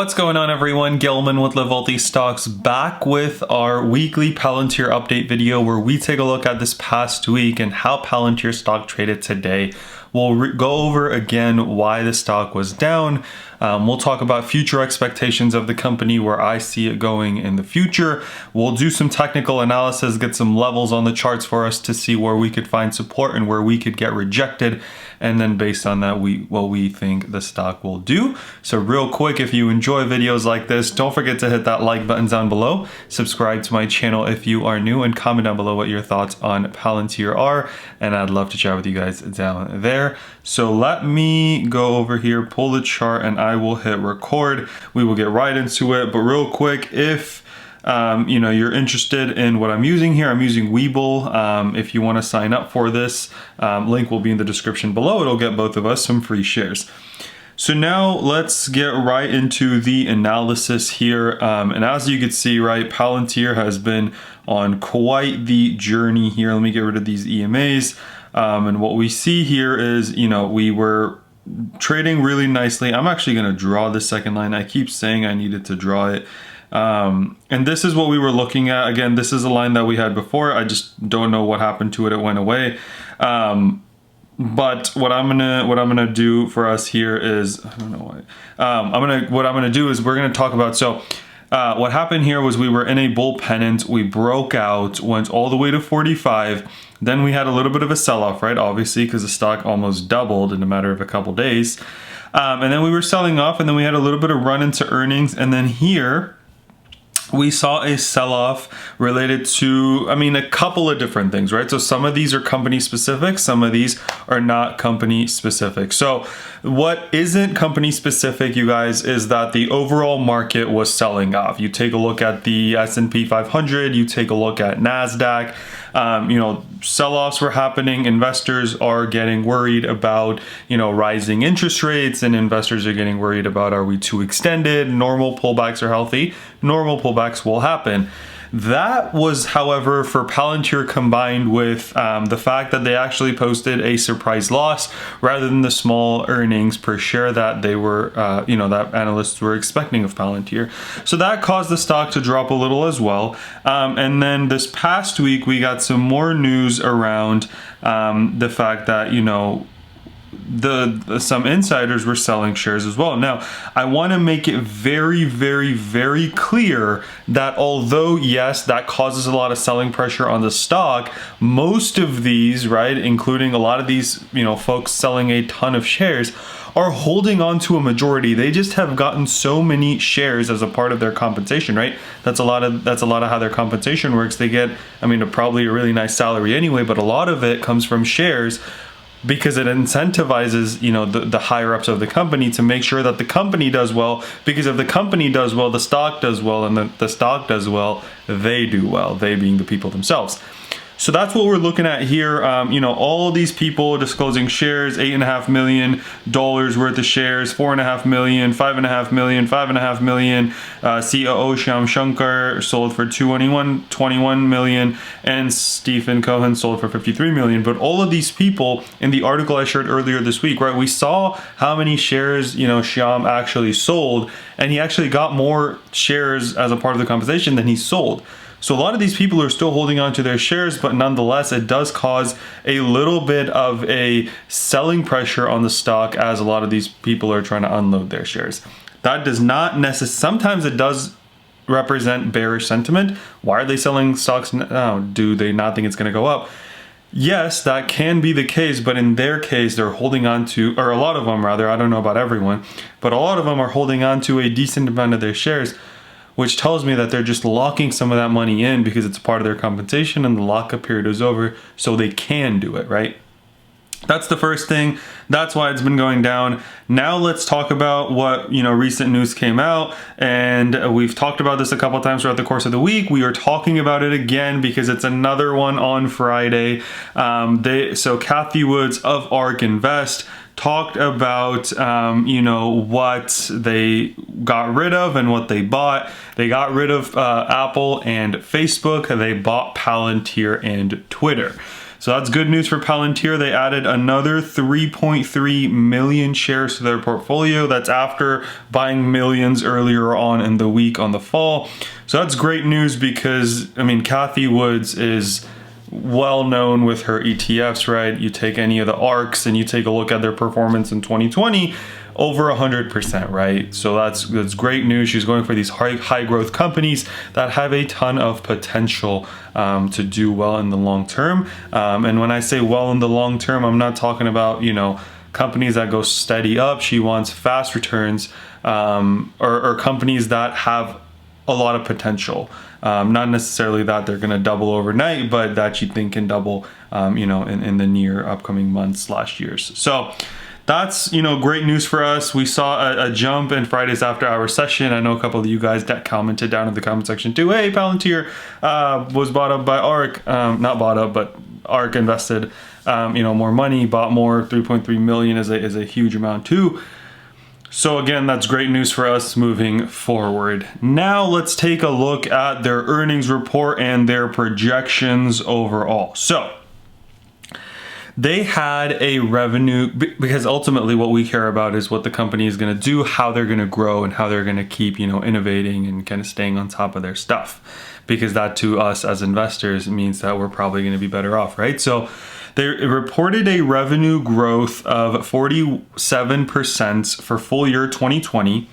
What's going on, everyone? Gilman with Wellthy Stocks, back with our weekly Palantir update video where we take a look at this past week and how Palantir stock traded today. We'll go over again why the stock was down. We'll talk about future expectations of the company, where I see it going in the future. We'll do some technical analysis, get some levels on the charts for us to see where we could find support and where we could get rejected. And then based on that, what we think the stock will do. So real quick, if you enjoy videos like this, don't forget to hit that like button down below. Subscribe to my channel if you are new, and comment down below what your thoughts on Palantir are. And I'd love to chat with you guys down there. So let me go over here, pull the chart, and I will hit record. We will get right into it. But real quick, if you're interested in what I'm using here, I'm using Webull. If you want to sign up for this, link will be in the description below. It'll get both of us some free shares. So now let's get right into the analysis here. And as you can see, right, Palantir has been on quite the journey here. Let me get rid of these EMAs. And what we see here is, we were trading really nicely. I'm actually going to draw the second line. I keep saying I needed to draw it. And this is what we were looking at. Again, this is a line that we had before. I just don't know what happened to it. It went away. But what I'm gonna do for us here is, I don't know why. What I'm gonna do is we're gonna talk about, so what happened here was we were in a bull pennant. We broke out, went all the way to 45. Then we had a little bit of a sell-off, right? Obviously, because the stock almost doubled in a matter of a couple days. And then we were selling off, and then we had a little bit of run into earnings. And then here, we saw a sell-off related to, a couple of different things, right? So some of these are company specific, some of these are not company specific. So what isn't company specific, you guys, is that the overall market was selling off. You take a look at the S&P 500, you take a look at NASDAQ, sell-offs were happening. Investors are getting worried about, rising interest rates, and investors are getting worried about, are we too extended? Normal pullbacks are healthy. Normal pullbacks will happen. That was, however, for Palantir, combined with the fact that they actually posted a surprise loss rather than the small earnings per share that they were, that analysts were expecting of Palantir. So that caused the stock to drop a little as well. And then this past week, we got some more news around the fact that, some insiders were selling shares as well. Now, I want to make it very, very, very clear that although, yes, that causes a lot of selling pressure on the stock, most of these, right, including a lot of these, folks selling a ton of shares, are holding on to a majority. They just have gotten so many shares as a part of their compensation, right? That's a lot of how their compensation works. They get, probably a really nice salary anyway, but a lot of it comes from shares, because it incentivizes, the higher ups of the company to make sure that the company does well, because if the company does well, the stock does well, and the stock does well, they do well, they being the people themselves. So that's what we're looking at here. All of these people disclosing shares, $8.5 million worth of shares, $4.5 million, $5.5 million, $5.5 million. COO Shyam Shankar sold for $21 million, and Stephen Cohen sold for $53 million. But all of these people, in the article I shared earlier this week, right, we saw how many shares, Shyam actually sold, and he actually got more shares as a part of the compensation than he sold. So a lot of these people are still holding on to their shares, but nonetheless, it does cause a little bit of a selling pressure on the stock as a lot of these people are trying to unload their shares. That does not necessarily, sometimes it does represent bearish sentiment. Why are they selling stocks now? Do they not think it's going to go up? Yes, that can be the case, but in their case, they're holding on to, or a lot of them rather, I don't know about everyone, but a lot of them are holding on to a decent amount of their shares, which tells me that they're just locking some of that money in because it's part of their compensation and the lockup period is over, so they can do it, right? That's the first thing. That's why it's been going down. Now let's talk about what, recent news came out, and we've talked about this a couple times throughout the course of the week. We are talking about it again because it's another one on Friday. So Kathy Woods of ARK Invest talked about, what they got rid of and what they bought. They got rid of Apple and Facebook. They bought Palantir and Twitter. So that's good news for Palantir. They added another 3.3 million shares to their portfolio. That's after buying millions earlier on in the week on the fall. So that's great news because, I mean, Cathie Woods is well known with her ETFs, right? You take any of the ARCs and you take a look at their performance in 2020, over 100%, right? So that's great news. She's going for these high growth companies that have a ton of potential to do well in the long term. And when I say well in the long term, I'm not talking about, you know, companies that go steady up. She wants fast returns, or companies that have a lot of potential. Not necessarily that they're going to double overnight, but that you think can double, you know, in the near upcoming months / years. So that's, you know, great news for us. We saw a jump in Friday's after hour session. I know a couple of you guys that commented down in the comment section too. Hey, Palantir was bought up by ARC, not bought up, but ARC invested, you know, more money, bought more. 3.3 million is a huge amount too. So again, that's great news for us moving forward. Now let's take a look at their earnings report and their projections overall. So they had a revenue, because ultimately what we care about is what the company is going to do, how they're going to grow, and how they're going to keep, you know, innovating and kind of staying on top of their stuff, because that to us as investors means that we're probably going to be better off, right? So they reported a revenue growth of 47% for full year 2020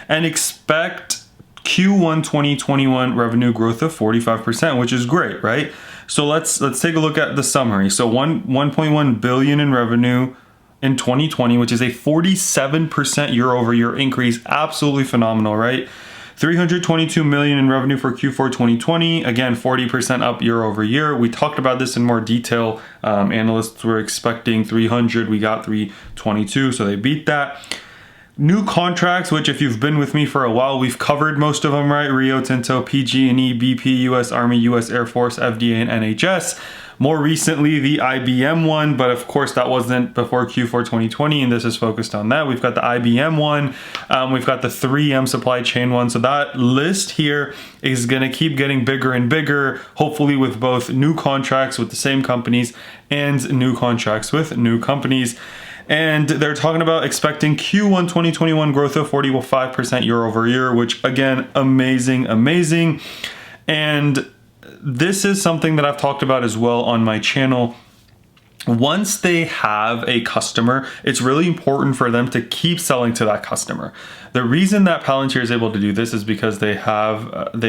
and expect Q1 2021 revenue growth of 45%, which is great, right? So let's take a look at the summary. So 1.1 billion in revenue in 2020, which is a 47% year over year increase. Absolutely phenomenal, right? 322 million in revenue for Q4 2020. Again, 40% up year over year. We talked about this in more detail. Analysts were expecting 300. We got 322, so they beat that. New contracts, which if you've been with me for a while, we've covered most of them, right? Rio Tinto, PG&E, BP, US Army, US Air Force, FDA, and NHS. More recently, the IBM one, but of course that wasn't before Q4 2020, and this is focused on that. We've got the IBM one, we've got the 3M supply chain one. So that list here is gonna keep getting bigger and bigger, hopefully with both new contracts with the same companies and new contracts with new companies. And they're talking about expecting Q1 2021 growth of 45% year over year, which again, amazing. And this is something that I've talked about as well on my channel. Once they have a customer, it's really important for them to keep selling to that customer. The reason that Palantir is able to do this is because they have an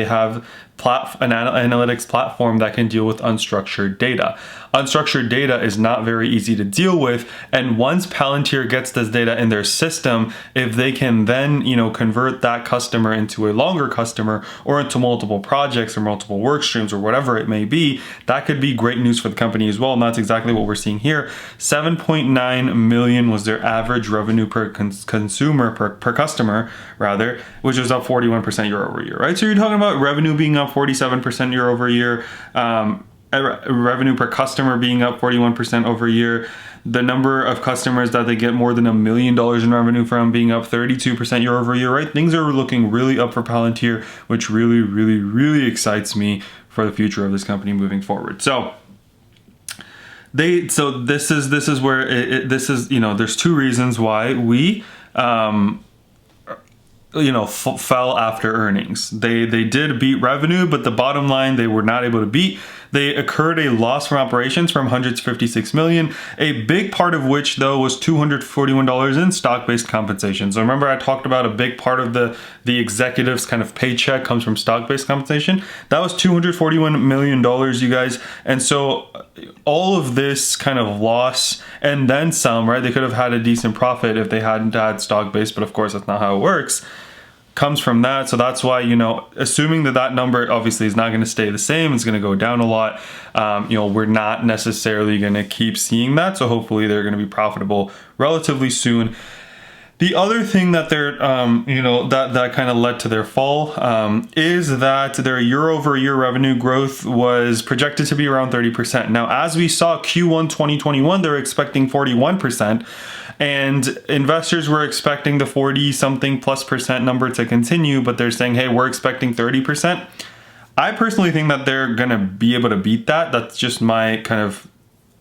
analytics platform that can deal with unstructured data. Unstructured data is not very easy to deal with, and once Palantir gets this data in their system, if they can then, you know, convert that customer into a longer customer or into multiple projects or multiple work streams or whatever it may be, that could be great news for the company as well. And that's exactly what we're seeing here. 7.9 million was their average revenue per customer rather, which was up 41% year over year, right? So you're talking about revenue being up 47% year over year, revenue per customer being up 41% over year, the number of customers that they get more than $1 million in revenue from being up 32% year over year, right? Things are looking really up for Palantir, which really excites me for the future of this company moving forward. So this is where this is, you know, there's two reasons why we fell after earnings. They did beat revenue, but the bottom line they were not able to beat. They incurred a loss from operations from 156 million, a big part of which though was $241 in stock-based compensation. So remember I talked about a big part of the executive's kind of paycheck comes from stock-based compensation. That was $241 million, you guys. And so all of this kind of loss and then some, right? They could have had a decent profit if they hadn't had stock-based, but of course that's not how it works. Comes from that. So that's why, you know, assuming that number obviously is not going to stay the same, it's going to go down a lot. You know, we're not necessarily going to keep seeing that. So hopefully they're going to be profitable relatively soon. The other thing that they're, that kind of led to their fall is that their year over year revenue growth was projected to be around 30%. Now, as we saw Q1 2021, they're expecting 41%. And investors were expecting the 40-something plus percent number to continue, but they're saying, hey, we're expecting 30%. I personally think that they're going to be able to beat that. That's just my kind of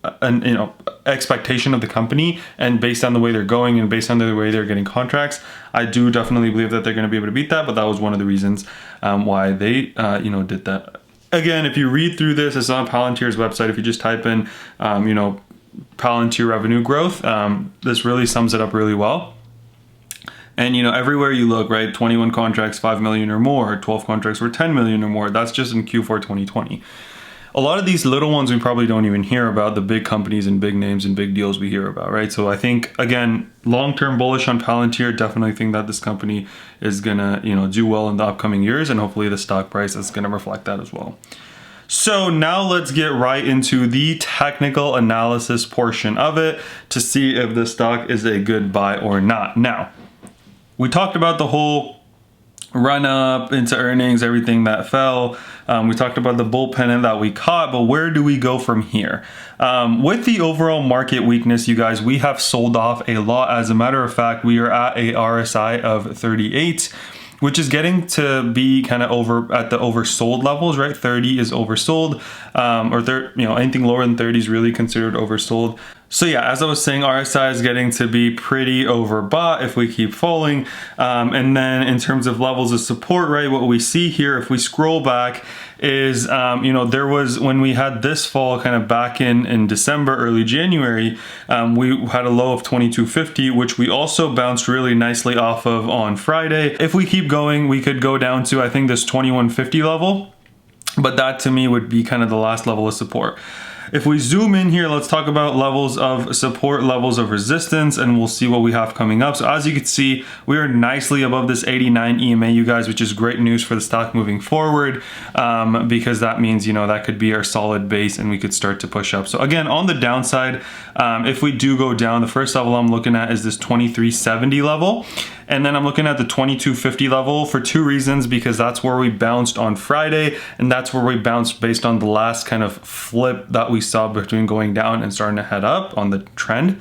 an expectation of the company, and based on the way they're going and based on the way they're getting contracts, I do definitely believe that they're going to be able to beat that. But that was one of the reasons why they did that. Again, if you read through this, it's on Palantir's website. If you just type in Palantir revenue growth, this really sums it up really well. And everywhere you look, right, 21 contracts 5 million or more, 12 contracts were 10 million or more. That's just in Q4 2020. A lot of these little ones we probably don't even hear about. The big companies and big names and big deals we hear about, right? So I think, again, long-term bullish on Palantir. Definitely think that this company is gonna do well in the upcoming years, and hopefully the stock price is gonna reflect that as well. So now let's get right into the technical analysis portion of it to see if the stock is a good buy or not. Now, we talked about the whole run up into earnings, everything that fell. We talked about the bull pennant that we caught, but where do we go from here? With the overall market weakness, you guys, we have sold off a lot. As a matter of fact, we are at a RSI of 38, which is getting to be kind of over at the oversold levels, right? 30 is oversold, anything lower than 30 is really considered oversold. So yeah, as I was saying, RSI is getting to be pretty overbought if we keep falling. And then in terms of levels of support, right, what we see here, if we scroll back, is, there was, when we had this fall kind of back in December, early January, we had a low of 2250, which we also bounced really nicely off of on Friday. If we keep going, we could go down to, I think, this 2150 level, but that to me would be kind of the last level of support. If we zoom in here, let's talk about levels of support, levels of resistance, and we'll see what we have coming up. So as you can see, we are nicely above this 89 EMA, you guys, which is great news for the stock moving forward, because that means, that could be our solid base and we could start to push up. So again, on the downside, if we do go down, the first level I'm looking at is this 2370 level. And then I'm looking at the 2250 level for two reasons, because that's where we bounced on Friday, and that's where we bounced based on the last kind of flip that we saw between going down and starting to head up on the trend.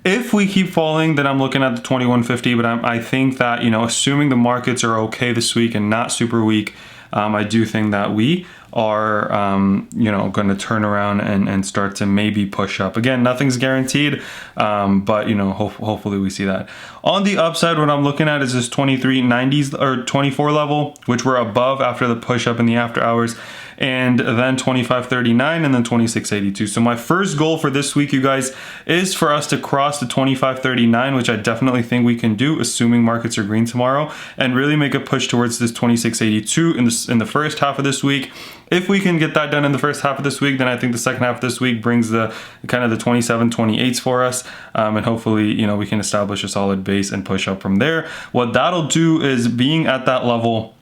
If we keep falling, then I'm looking at the 2150, but I think that, assuming the markets are okay this week and not super weak, I do think that we are, going to turn around and start to maybe push up. Again, nothing's guaranteed, but, hopefully we see that. On the upside, what I'm looking at is this 2390s or 24 level, which we're above after the push up in the after hours, and then 2539 and then 2682. So my first goal for this week, you guys, is for us to cross the 2539, which I definitely think we can do, assuming markets are green tomorrow, and really make a push towards this 2682 in the first half of this week. If we can get that done in the first half of this week, then I think the second half of this week brings the kind of the 27, 28s for us. And hopefully, we can establish a solid base and push up from there. What that'll do is, being at that level,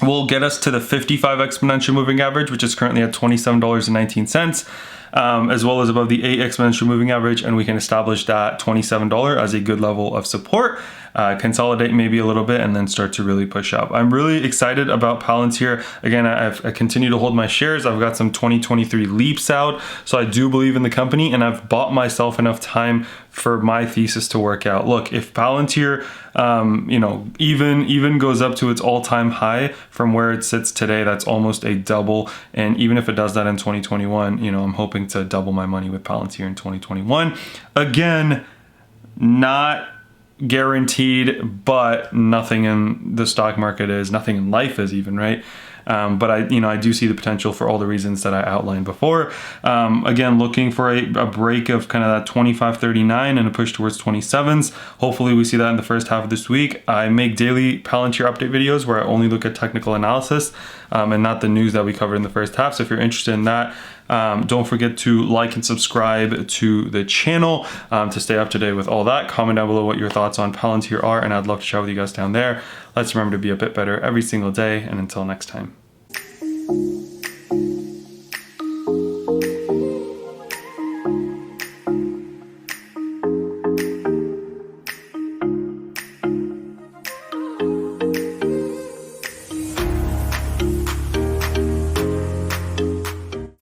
will get us to the 55 exponential moving average, which is currently at $27.19. As well as above the 8 exponential moving average, and we can establish that $27 as a good level of support, consolidate maybe a little bit, and then start to really push up. I'm really excited about Palantir. Again, I continue to hold my shares. I've got some 2023 leaps out, so I do believe in the company, and I've bought myself enough time for my thesis to work out. Look, if Palantir, even goes up to its all-time high from where it sits today, that's almost a double. And even if it does that in 2021, I'm hoping to double my money with Palantir in 2021. Again, not guaranteed, but nothing in the stock market is, nothing in life is even, right? But I do see the potential for all the reasons that I outlined before. Again, looking for a break of kind of that 25.39 and a push towards 27s. Hopefully we see that in the first half of this week. I make daily Palantir update videos where I only look at technical analysis and not the news that we covered in the first half. So if you're interested in that, don't forget to like and subscribe to the channel to stay up to date with all that. Comment down below what your thoughts on Palantir are, and I'd love to chat with you guys down there. Let's remember to be a bit better every single day, and until next time.